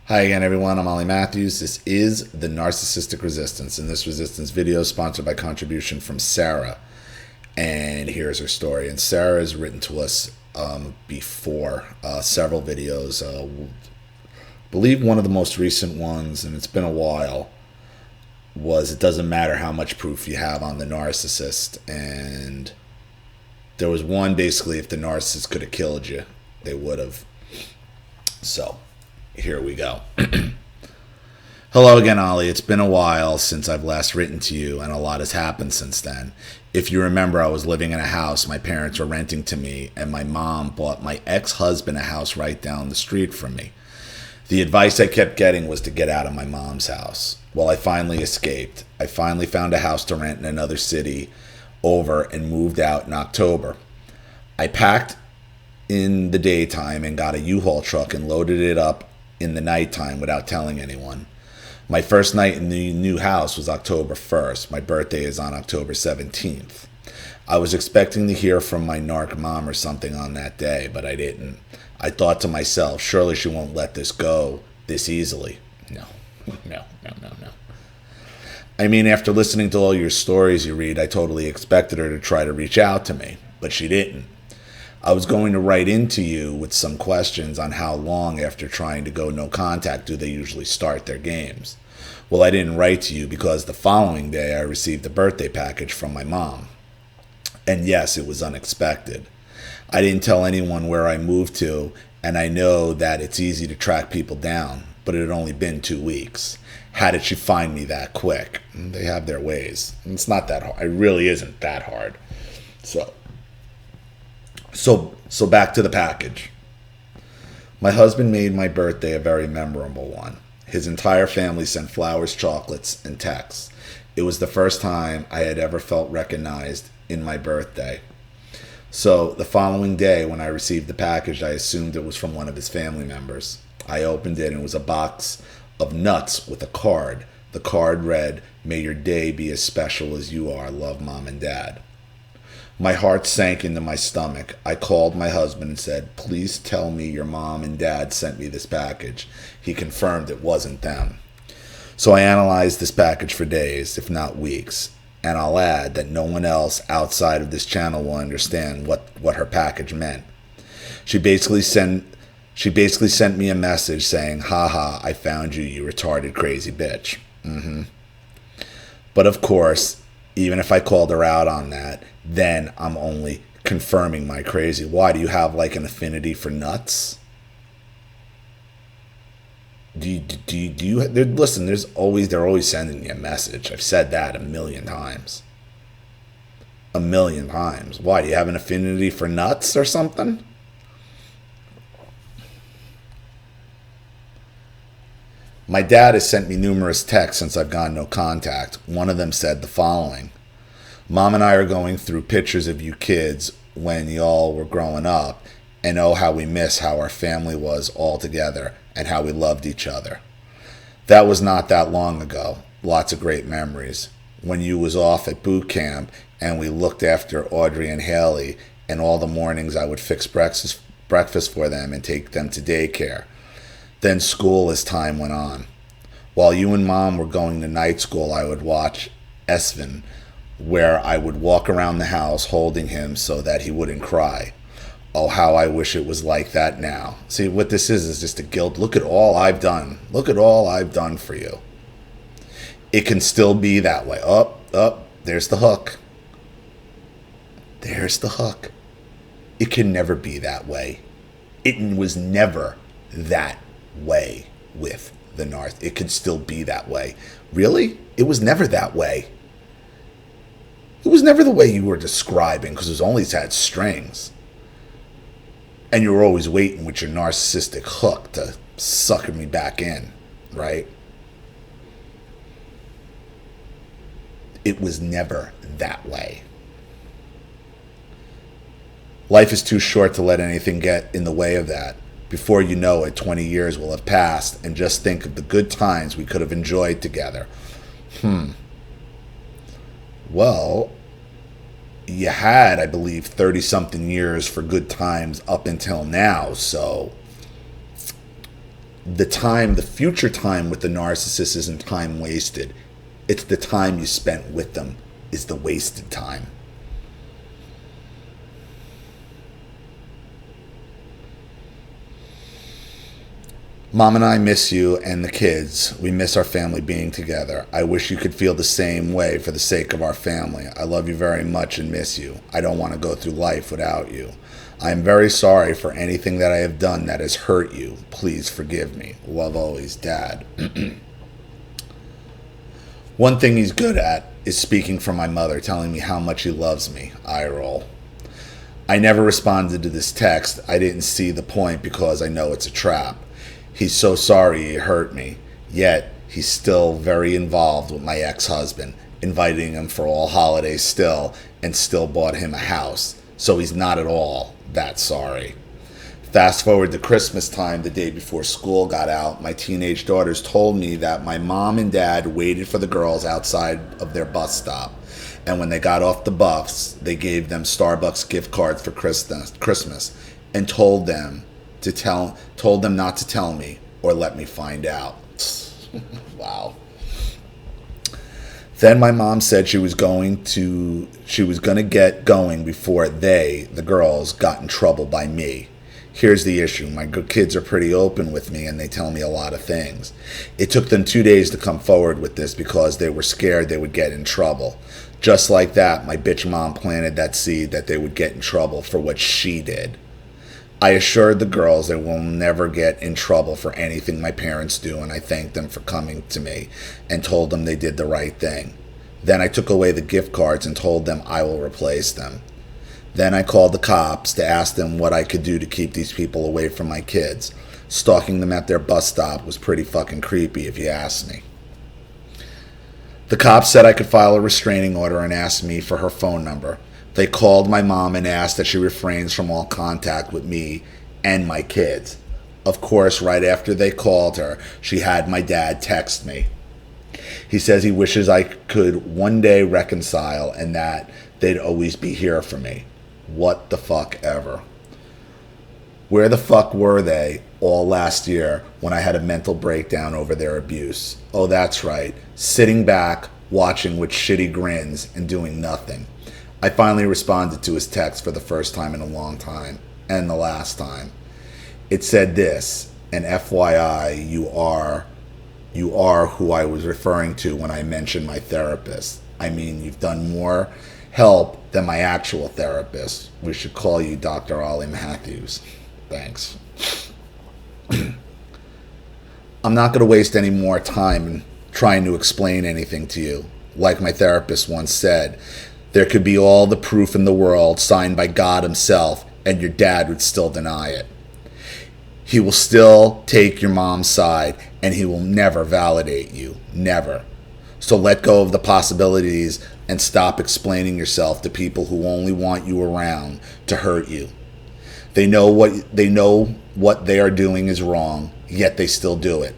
Hi again, everyone. I'm Ollie Matthews. This is the Narcissistic Resistance, and this resistance video is sponsored by contribution from Sarah. And here's her story. And Sarah has written to us before several videos. I believe one of the most recent ones, and it's been a while, was it doesn't matter how much proof you have on the narcissist. And there was one basically, if the narcissist could have killed you, they would have. So here we go. Hello again, Ollie. It's been a while since I've last written to you, and a lot has happened since then. If you remember, I was living in a house my parents were renting to me, and my mom bought my ex-husband a house right down the street from me. The advice I kept getting was to get out of my mom's house. Well, I finally escaped. I finally found a house to rent in another city over and moved out in October. I packed in the daytime and got a U-Haul truck and loaded it up in the nighttime without telling anyone. My first night in the new house was October 1st. My birthday is on October 17th. I was expecting to hear from my narc mom or something on that day, but I didn't. I thought to myself, surely she won't let this go this easily. No. I mean, after listening to all your stories you read, I totally expected her to try to reach out to me, but she didn't. I was going to write into you with some questions on how long after trying to go no contact do they usually start their games. Well, I didn't write to you because the following day I received a birthday package from my mom. And yes, it was unexpected. I didn't tell anyone where I moved to, and I know that it's easy to track people down, but it had only been 2 weeks. How did she find me that quick? They have their ways. It's not that hard. It really isn't that hard. So back to the package. My husband made my birthday a very memorable one. His entire family sent flowers, chocolates, and texts. It was the first time I had ever felt recognized in my birthday. So the following day when I received the package, I assumed it was from one of his family members. I opened it and it was a box of nuts with a card. The card read, "May your day be as special as you are. Love, Mom and Dad." My heart sank into my stomach. I called my husband and said, "Please tell me your mom and dad sent me this package." He confirmed it wasn't them. So I analyzed this package for days, if not weeks. And I'll add that no one else outside of this channel will understand what her package meant. She basically sent me a message saying, "Haha, I found you, you retarded crazy bitch." But of course, even if I called her out on that, then I'm only confirming my crazy. Why? Do you have like an affinity for nuts? Listen, they're always sending you a message. I've said that a million times. A million times. Why? Do you have an affinity for nuts or something? My dad has sent me numerous texts since I've gone no contact. One of them said the following: "Mom and I are going through pictures of you kids when y'all were growing up, and oh how we miss how our family was all together and how we loved each other. That was not that long ago. Lots of great memories. When you was off at boot camp and we looked after Audrey and Haley, and all the mornings I would fix breakfast for them and take them to daycare. Then school as time went on. While you and Mom were going to night school, I would watch Esvin, where I would walk around the house holding him so that he wouldn't cry. Oh, how I wish it was like that now." See, what this is just a guilt. Look at all I've done. Look at all I've done for you. It can still be that way. There's the hook. There's the hook. It can never be that way. It was never that way with the Narth. It could still be that way. Really? It was never that way. It was never the way you were describing, because it was always had strings. And you were always waiting with your narcissistic hook to sucker me back in, right? It was never that way. Life is too short to let anything get in the way of that. Before you know it, 20 years will have passed, and just think of the good times we could have enjoyed together. Well, you had, I believe, 30-something years for good times up until now, so the future time with the narcissist isn't time wasted. It's the time you spent with them is the wasted time. Mom and I miss you and the kids. We miss our family being together. I wish you could feel the same way for the sake of our family. I love you very much and miss you. I don't want to go through life without you. I am very sorry for anything that I have done that has hurt you. Please forgive me. Love always, Dad. One thing he's good at is speaking for my mother, telling me how much he loves me. Eye roll. I never responded to this text. I didn't see the point because I know it's a trap. He's so sorry he hurt me, yet he's still very involved with my ex-husband, inviting him for all holidays still, and still bought him a house. So he's not at all that sorry. Fast forward to Christmas time, the day before school got out, my teenage daughters told me that my mom and dad waited for the girls outside of their bus stop. And when they got off the bus, they gave them Starbucks gift cards for Christmas and told them not to tell me or let me find out. Wow. Then my mom said she was going to get going before the girls, got in trouble by me. Here's the issue. My good kids are pretty open with me and they tell me a lot of things. It took them 2 days to come forward with this because they were scared they would get in trouble. Just like that, my bitch mom planted that seed that they would get in trouble for what she did. I assured the girls they will never get in trouble for anything my parents do, and I thanked them for coming to me and told them they did the right thing. Then I took away the gift cards and told them I will replace them. Then I called the cops to ask them what I could do to keep these people away from my kids. Stalking them at their bus stop was pretty fucking creepy if you ask me. The cops said I could file a restraining order and asked me for her phone number. They called my mom and asked that she refrains from all contact with me and my kids. Of course, right after they called her, she had my dad text me. He says he wishes I could one day reconcile and that they'd always be here for me. What the fuck ever. Where the fuck were they all last year when I had a mental breakdown over their abuse? Oh, that's right. Sitting back, watching with shitty grins and doing nothing. I finally responded to his text for the first time in a long time, and the last time. It said this, and FYI, you are who I was referring to when I mentioned my therapist. I mean, you've done more help than my actual therapist. We should call you Dr. Ollie Matthews. Thanks. I'm not going to waste any more time trying to explain anything to you. Like my therapist once said, there could be all the proof in the world signed by God himself, and your dad would still deny it. He will still take your mom's side, and he will never validate you. Never. So let go of the possibilities and stop explaining yourself to people who only want you around to hurt you. They know what they are doing is wrong, yet they still do it.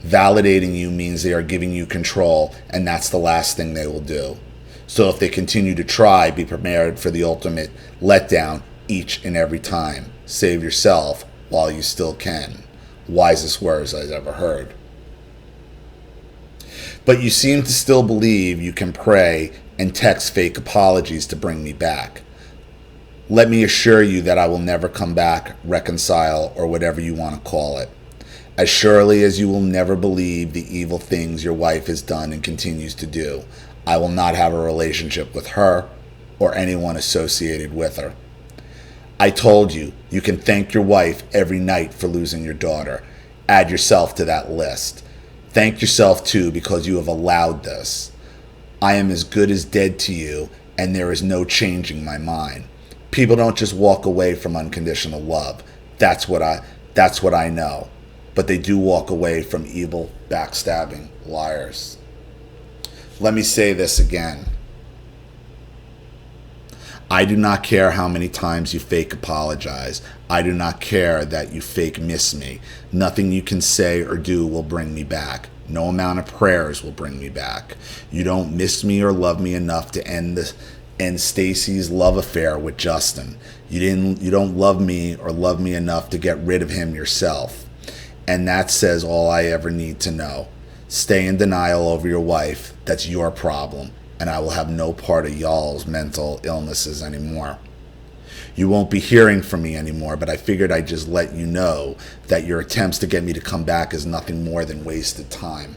Validating you means they are giving you control, and that's the last thing they will do. So if they continue to try, be prepared for the ultimate letdown each and every time. Save yourself while you still can. Wisest words I've ever heard. But you seem to still believe you can pray and text fake apologies to bring me back. Let me assure you that I will never come back, reconcile, or whatever you want to call it. As surely as you will never believe the evil things your wife has done and continues to do, I will not have a relationship with her or anyone associated with her. I told you, you can thank your wife every night for losing your daughter. Add yourself to that list. Thank yourself too because you have allowed this. I am as good as dead to you, and there is no changing my mind. People don't just walk away from unconditional love. That's what I know. But they do walk away from evil, backstabbing liars. Let me say this again. I do not care how many times you fake apologize. I do not care that you fake miss me. Nothing you can say or do will bring me back. No amount of prayers will bring me back. You don't miss me or love me enough to end Stacy's love affair with Justin. You don't love me or love me enough to get rid of him yourself. And that says all I ever need to know. Stay in denial over your wife. That's your problem. And I will have no part of y'all's mental illnesses anymore. You won't be hearing from me anymore, but I figured I'd just let you know that your attempts to get me to come back is nothing more than wasted time.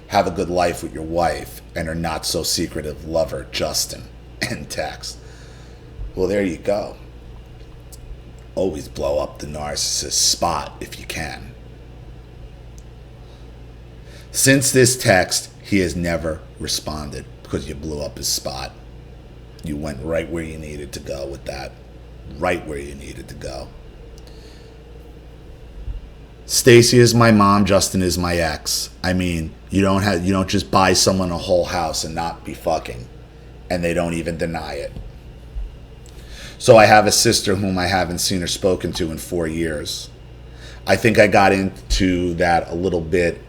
Have a good life with your wife and her not so secretive lover, Justin. End text. Well, there you go. Always blow up the narcissist spot if you can. Since this text, he has never responded because you blew up his spot. You went right where you needed to go with that. Right where you needed to go. Stacy is my mom, Justin is my ex. I mean, you don't just buy someone a whole house and not be fucking. And they don't even deny it. So I have a sister whom I haven't seen or spoken to in 4 years. I think I got into that a little bit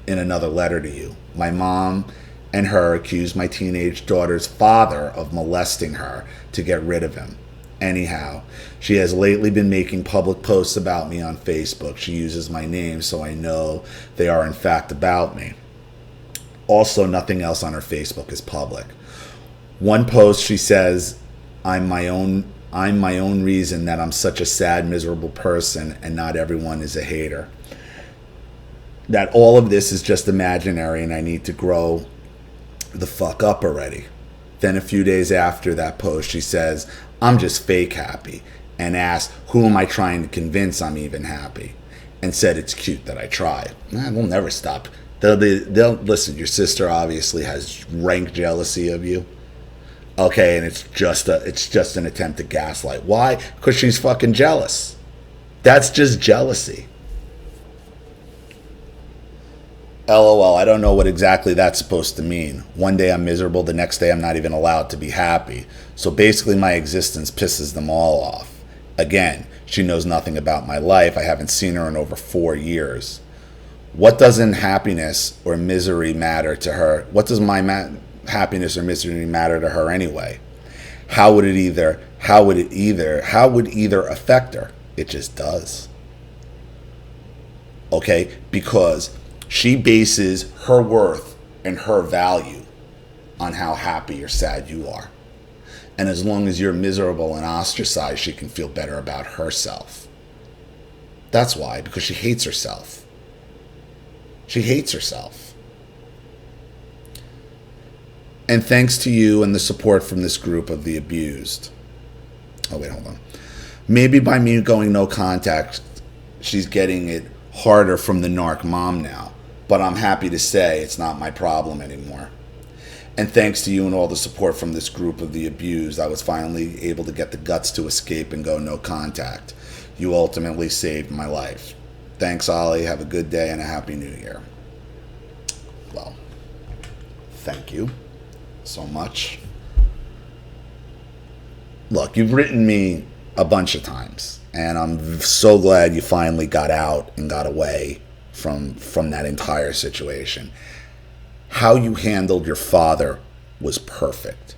in another letter to you. My mom and her accused my teenage daughter's father of molesting her to get rid of him. Anyhow, she has lately been making public posts about me on Facebook. She uses my name so I know they are in fact about me. Also, nothing else on her Facebook is public. One post she says, I'm my own reason that I'm such a sad, miserable person and not everyone is a hater. That all of this is just imaginary and I need to grow the fuck up already. Then a few days after that post, she says, I'm just fake happy, and asked, who am I trying to convince I'm even happy? And said it's cute that I try. We'll never stop. They'll listen, your sister obviously has rank jealousy of you. Okay, and it's just an attempt to gaslight. Why? Because she's fucking jealous. That's just jealousy. LOL, I don't know what exactly that's supposed to mean. One day I'm miserable, the next day I'm not even allowed to be happy. So basically my existence pisses them all off. Again, she knows nothing about my life. I haven't seen her in over 4 years. What doesn't happiness or misery matter to her? What does my happiness or misery matter to her anyway? How would either affect her? It just does. Okay, because she bases her worth and her value on how happy or sad you are. And as long as you're miserable and ostracized, she can feel better about herself. That's why, because she hates herself. She hates herself. And thanks to you and the support from this group of the abused. Oh, wait, hold on. Maybe by me going no contact, she's getting it harder from the narc mom now. But I'm happy to say it's not my problem anymore. And thanks to you and all the support from this group of the abused, I was finally able to get the guts to escape and go no contact. You ultimately saved my life. Thanks, Ollie. Have a good day and a happy new year. Well, thank you so much. Look, you've written me a bunch of times, and I'm so glad you finally got out and got away from that entire situation. How you handled your father was perfect.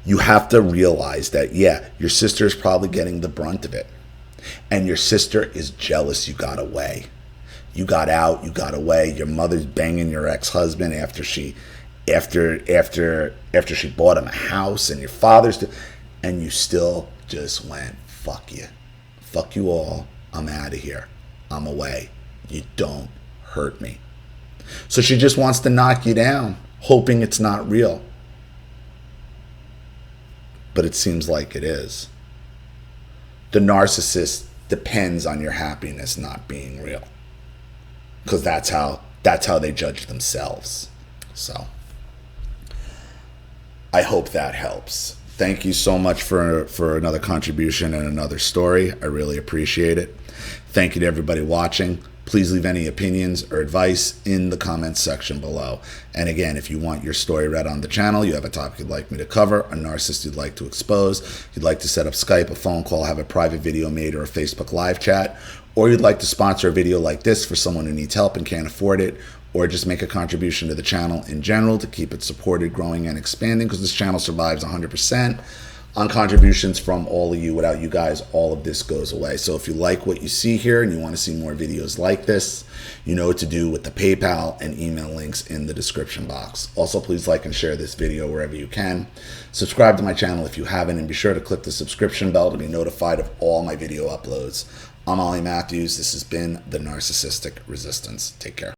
You have to realize that, yeah, your sister is probably getting the brunt of it. And your sister is jealous you got away. You got out, you got away. Your mother's banging your ex-husband after she bought him a house, and your father's and you still just went, fuck you. Fuck you all. I'm out of here. I'm away. You don't hurt me. So she just wants to knock you down, hoping it's not real. But it seems like it is. The narcissist depends on your happiness not being real. Because that's how they judge themselves. So I hope that helps. Thank you so much for another contribution and another story. I really appreciate it. Thank you to everybody watching. Please leave any opinions or advice in the comments section below. And again, if you want your story read on the channel, you have a topic you'd like me to cover, a narcissist you'd like to expose, you'd like to set up Skype, a phone call, have a private video made, or a Facebook live chat, or you'd like to sponsor a video like this for someone who needs help and can't afford it, or just make a contribution to the channel in general to keep it supported, growing, and expanding, because this channel survives 100% on contributions from all of you. Without you guys, all of this goes away. So if you like what you see here and you want to see more videos like this, you know what to do with the PayPal and email links in the description box. Also, please like and share this video wherever you can. Subscribe to my channel if you haven't, and be sure to click the subscription bell to be notified of all my video uploads. I'm Ollie Matthews. This has been the Narcissistic Resistance. Take care.